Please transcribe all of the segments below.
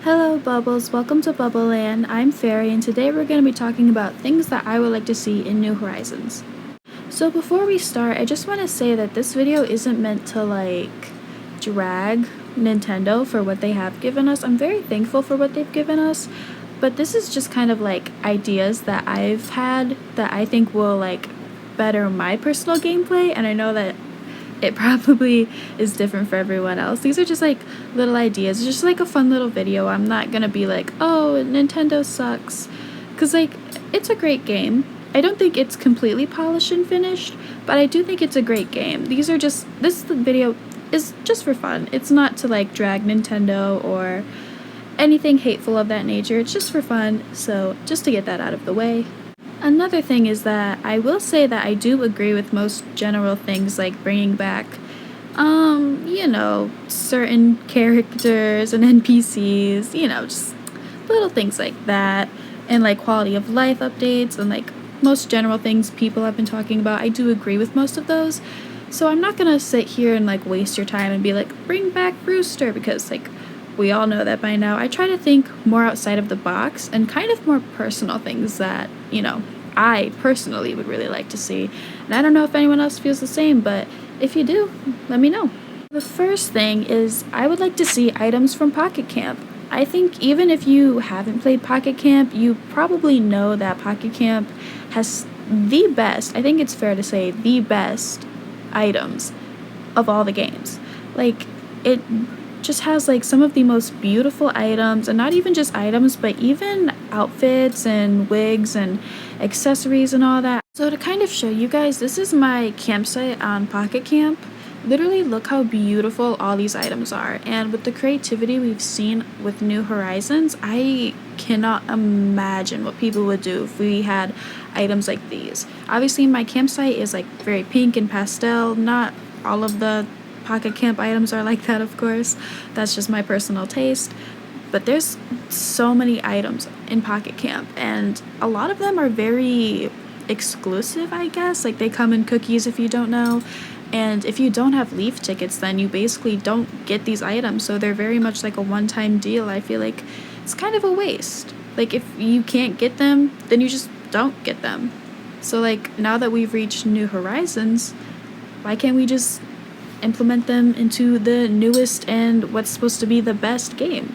Hello Bubbles, welcome to Bubbleland. I'm Fairy and today we're going to be talking about things that I would like to see in New Horizons. So before we start, I just want to say that this video isn't meant to drag Nintendo for what they have given us. I'm very thankful for what they've given us, but this is just kind of ideas that I've had that I think will better my personal gameplay, and I know that it probably is different for everyone else. These are just little ideas. It's just a fun little video. I'm not gonna be oh, Nintendo sucks, because it's a great game. I don't think it's completely polished and finished, but I do think it's a great game. This video is just for fun. It's not to drag Nintendo or anything hateful of that nature. It's just for fun, so just to get that out of the way. Another thing is that I will say that I do agree with most general things like bringing back, certain characters and NPCs, just little things like that, and quality of life updates and most general things people have been talking about. I do agree with most of those, so I'm not gonna sit here and waste your time and be bring back Brewster, because we all know that by now. I try to think more outside of the box and kind of more personal things that, I personally would really like to see. And I don't know if anyone else feels the same, but if you do, let me know. The first thing is I would like to see items from Pocket Camp. I think even if you haven't played Pocket Camp, you probably know that Pocket Camp has the best, I think it's fair to say, the best items of all the games. It just has some of the most beautiful items, and not even just items, but even outfits and wigs and accessories and all that. So to kind of show you guys, this is my campsite on Pocket Camp. Literally look how beautiful all these items are, and with the creativity we've seen with New Horizons, I cannot imagine what people would do if we had items like these. Obviously my campsite is very pink and pastel. Not all of the Pocket Camp items are like that, of course. That's just my personal taste. But there's so many items in Pocket Camp, and a lot of them are very exclusive, I guess. They come in cookies if you don't know. And if you don't have Leaf tickets, then you basically don't get these items. So they're very much a one-time deal. I feel like it's kind of a waste. If you can't get them, then you just don't get them. So now that we've reached New Horizons, why can't we just implement them into the newest and what's supposed to be the best game?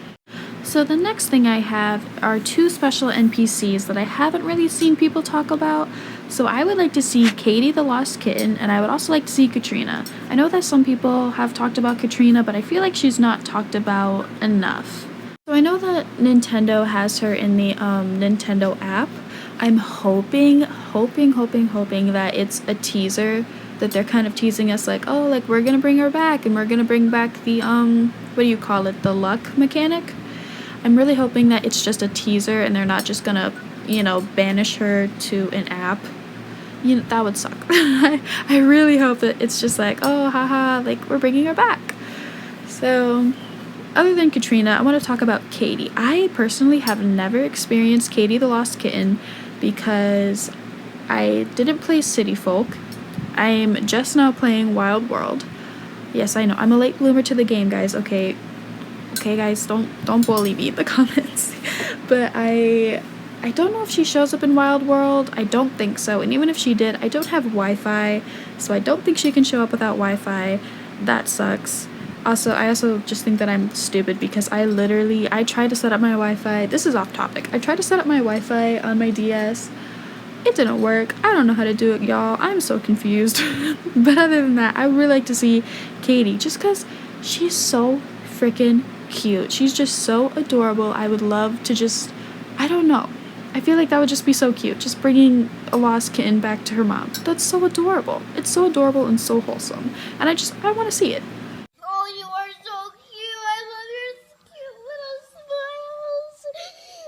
So the next thing I have are two special NPCs that I haven't really seen people talk about. So I would like to see Katie the Lost Kitten, and I would also like to see Katrina. I know that some people have talked about Katrina, but I feel like she's not talked about enough. So I know that Nintendo has her in the Nintendo app. I'm hoping that it's a teaser, that they're kind of teasing us we're gonna bring her back, and we're gonna bring back the what do you call it, the luck mechanic. I'm really hoping that it's just a teaser and they're not just gonna banish her to an app. That would suck. I really hope that it's just oh haha, we're bringing her back. So other than Katrina, I want to talk about Katie. I personally have never experienced Katie the Lost Kitten because I didn't play City Folk. I'm just now playing Wild World. Yes, I know, I'm a late bloomer to the game, guys. Okay guys, don't bully me in the comments. But I don't know if she shows up in Wild World. I don't think so, and even if she did, I don't have Wi-Fi, so I don't think she can show up without Wi-Fi. That sucks. I also just think that I'm stupid because I tried to set up my Wi-Fi. This is off topic. I tried to set up my Wi-Fi on my DS. It didn't work. I don't know how to do it, y'all. I'm so confused. But other than that, I would really like to see Katie, just because she's so freaking cute. She's just so adorable. I would love to I don't know. I feel like that would just be so cute. Just bringing a lost kitten back to her mom. That's so adorable. It's so adorable and so wholesome. And I want to see it. Oh, you are so cute. I love your cute little smiles.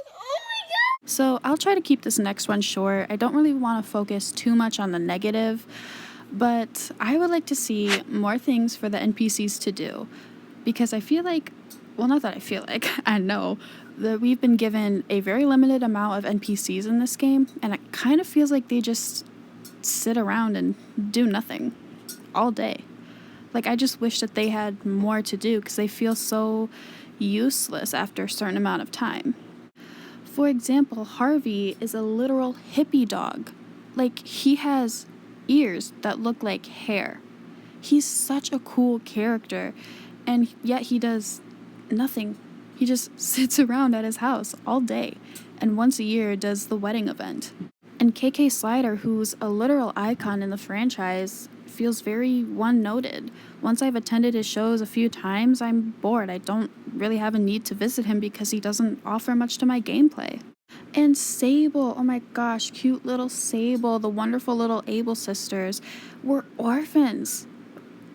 Oh my god. So I'll try to keep this next one short. I don't really want to focus too much on the negative, but I would like to see more things for the NPCs to do, because I feel not that I feel I know that we've been given a very limited amount of NPCs in this game, and it kind of feels like they just sit around and do nothing all day. Like, I just wish that they had more to do because they feel so useless after a certain amount of time. For example, Harvey is a literal hippie dog. Like, he has ears that look like hair. He's such a cool character, and yet he does nothing. He just sits around at his house all day, and once a year does the wedding event. And KK Slider, who's a literal icon in the franchise, feels very one-noted. Once I've attended his shows a few times, I'm bored. I don't really have a need to visit him because he doesn't offer much to my gameplay. And Sable, oh my gosh, cute little Sable, the wonderful little Able sisters, were orphans.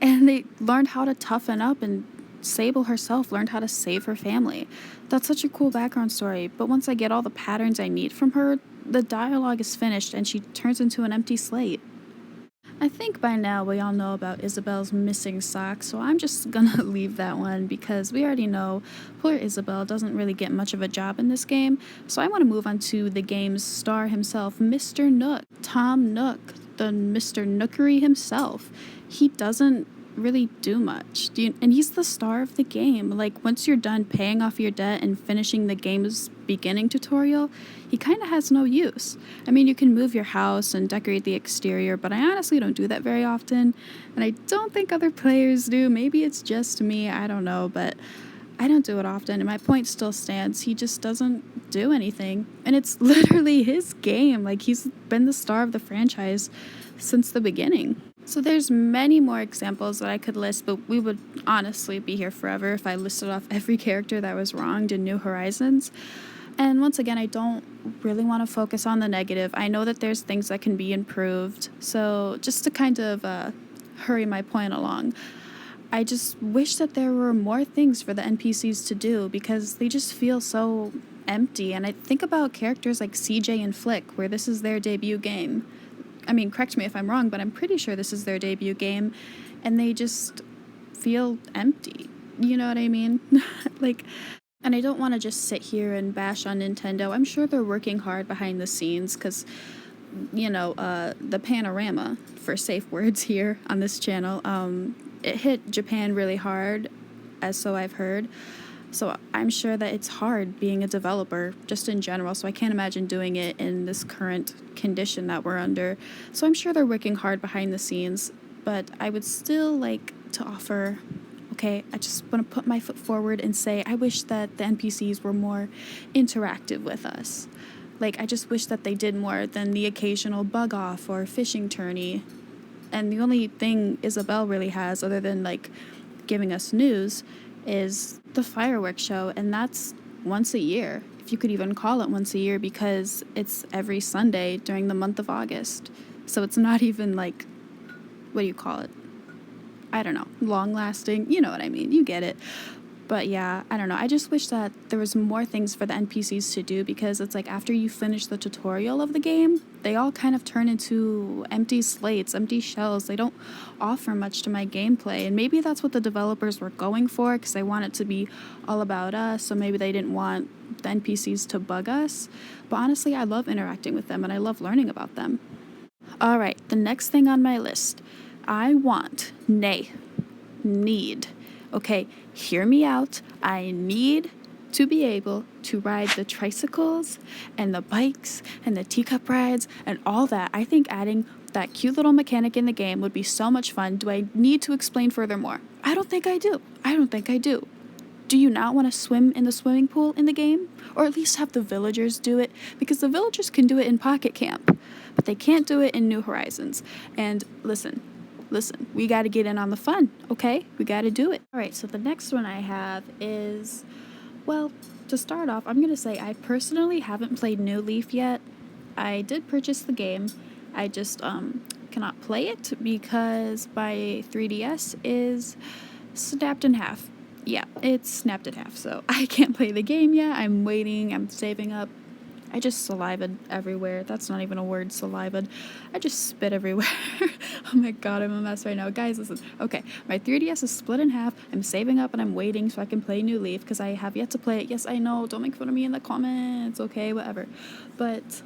And they learned how to toughen up, and Sable herself learned how to save her family. That's such a cool background story, but once I get all the patterns I need from her, the dialogue is finished and she turns into an empty slate. I think by now we all know about Isabel's missing sock, so I'm just gonna leave that one because we already know poor Isabel doesn't really get much of a job in this game. So I want to move on to the game's star himself, Mr. Nook, Tom Nook, the Mr. Nookery himself. He doesn't really do much. And he's the star of the game. Like, once you're done paying off your debt and finishing the game's beginning tutorial, he kind of has no use. I mean, you can move your house and decorate the exterior, but I honestly don't do that very often, and I don't think other players do. Maybe it's just me, I don't know, but I don't do it often, and my point still stands. He just doesn't do anything, and it's literally his game. Like, he's been the star of the franchise since the beginning. So there's many more examples that I could list, but we would honestly be here forever if I listed off every character that was wronged in New Horizons. And once again, I don't really want to focus on the negative. I know that there's things that can be improved. So just to kind of hurry my point along, I just wish that there were more things for the NPCs to do because they just feel so empty. And I think about characters like CJ and Flick, where this is their debut game. I mean, correct me if I'm wrong, but I'm pretty sure this is their debut game, and they just feel empty. You know what I mean? Like, and I don't want to just sit here and bash on Nintendo. I'm sure they're working hard behind the scenes because, the panorama, for safe words here on this channel, it hit Japan really hard, as so I've heard. So I'm sure that it's hard being a developer, just in general, so I can't imagine doing it in this current condition that we're under. So I'm sure they're working hard behind the scenes, but I would still like to offer, okay, I just want to put my foot forward and say I wish that the NPCs were more interactive with us. Like, I just wish that they did more than the occasional bug off or fishing tourney. And the only thing Isabel really has, other than, like, giving us news, is the fireworks show, and that's once a year, if you could even call it once a year, because it's every Sunday during the month of August. So it's not even like, what do you call it? I don't know, long lasting, you know what I mean, you get it. But yeah, I don't know, I just wish that there was more things for the NPCs to do, because it's like after you finish the tutorial of the game, they all kind of turn into empty slates, empty shells. They don't offer much to my gameplay, and maybe that's what the developers were going for, because they want it to be all about us, so maybe they didn't want the NPCs to bug us. But honestly, I love interacting with them, and I love learning about them. Alright, the next thing on my list, I need, okay, hear me out. I need to be able to ride the tricycles and the bikes and the teacup rides and all that. I think adding that cute little mechanic in the game would be so much fun. Do I need to explain furthermore? I don't think I do. Do you not want to swim in the swimming pool in the game? Or at least have the villagers do it? Because the villagers can do it in Pocket Camp, but they can't do it in New Horizons. And listen, we got to get in on the fun, okay? We got to do it. All right, so the next one I have is, well, to start off, I'm going to say I personally haven't played New Leaf yet. I did purchase the game. I just cannot play it because my 3DS is snapped in half. Yeah, it's snapped in half, so I can't play the game yet. I'm waiting, I'm saving up. I just salivated everywhere. That's not even a word, salivated. I just spit everywhere. Oh my god, I'm a mess right now. Guys, listen. Okay, my 3DS is split in half. I'm saving up and I'm waiting so I can play New Leaf because I have yet to play it. Yes, I know. Don't make fun of me in the comments. Okay, whatever. But,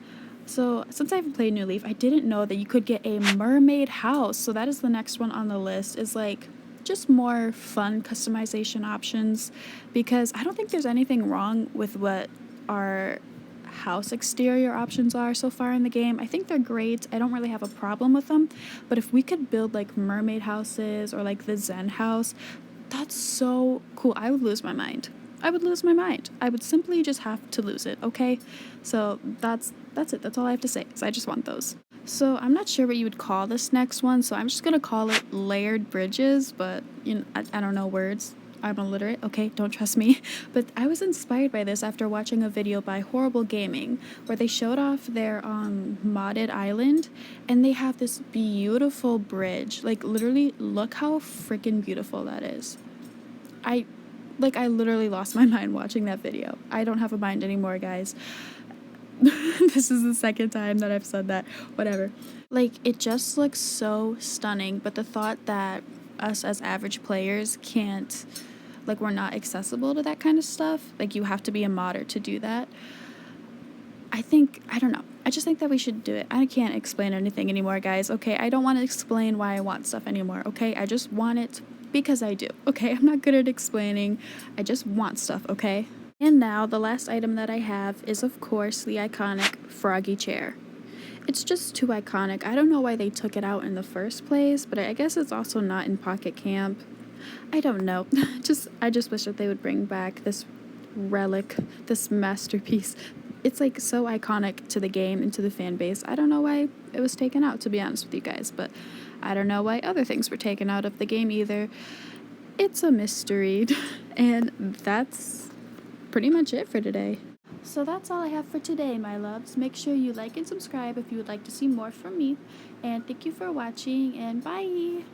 so, since I haven't played New Leaf, I didn't know that you could get a mermaid house. So that is the next one on the list, is like just more fun customization options, because I don't think there's anything wrong with what our house exterior options are so far in the game. I think they're great. I don't really have a problem with them, but if we could build like mermaid houses or like the Zen house, that's so cool. I would lose my mind. I would lose my mind. I would simply just have to lose it, okay? So that's it. That's all I have to say. So I just want those. So I'm not sure what you would call this next one, so I'm just gonna call it layered bridges, but you know, I don't know words. I'm illiterate, okay? Don't trust me. But I was inspired by this after watching a video by HorribleGaming where they showed off their modded island, and they have this beautiful bridge. Like literally, look how freaking beautiful that is. I literally lost my mind watching that video. I don't have a mind anymore, guys. This is the second time that I've said that. Whatever. Like, it just looks so stunning, but the thought that us as average players can't, like, we're not accessible to that kind of stuff, like, you have to be a modder to do that. I don't know. I just think that we should do it. I can't explain anything anymore, guys, okay? I don't want to explain why I want stuff anymore, okay? I just want it because I do, okay? I'm not good at explaining. I just want stuff, okay? And now, the last item that I have is, of course, the iconic froggy chair. It's just too iconic. I don't know why they took it out in the first place, but I guess it's also not in Pocket Camp. I don't know. I just wish that they would bring back this relic, this masterpiece. It's like so iconic to the game and to the fan base. I don't know why it was taken out, to be honest with you guys, but I don't know why other things were taken out of the game either. It's a mystery. And that's pretty much it for today. So that's all I have for today, my loves. Make sure you like and subscribe if you would like to see more from me. And thank you for watching, and bye!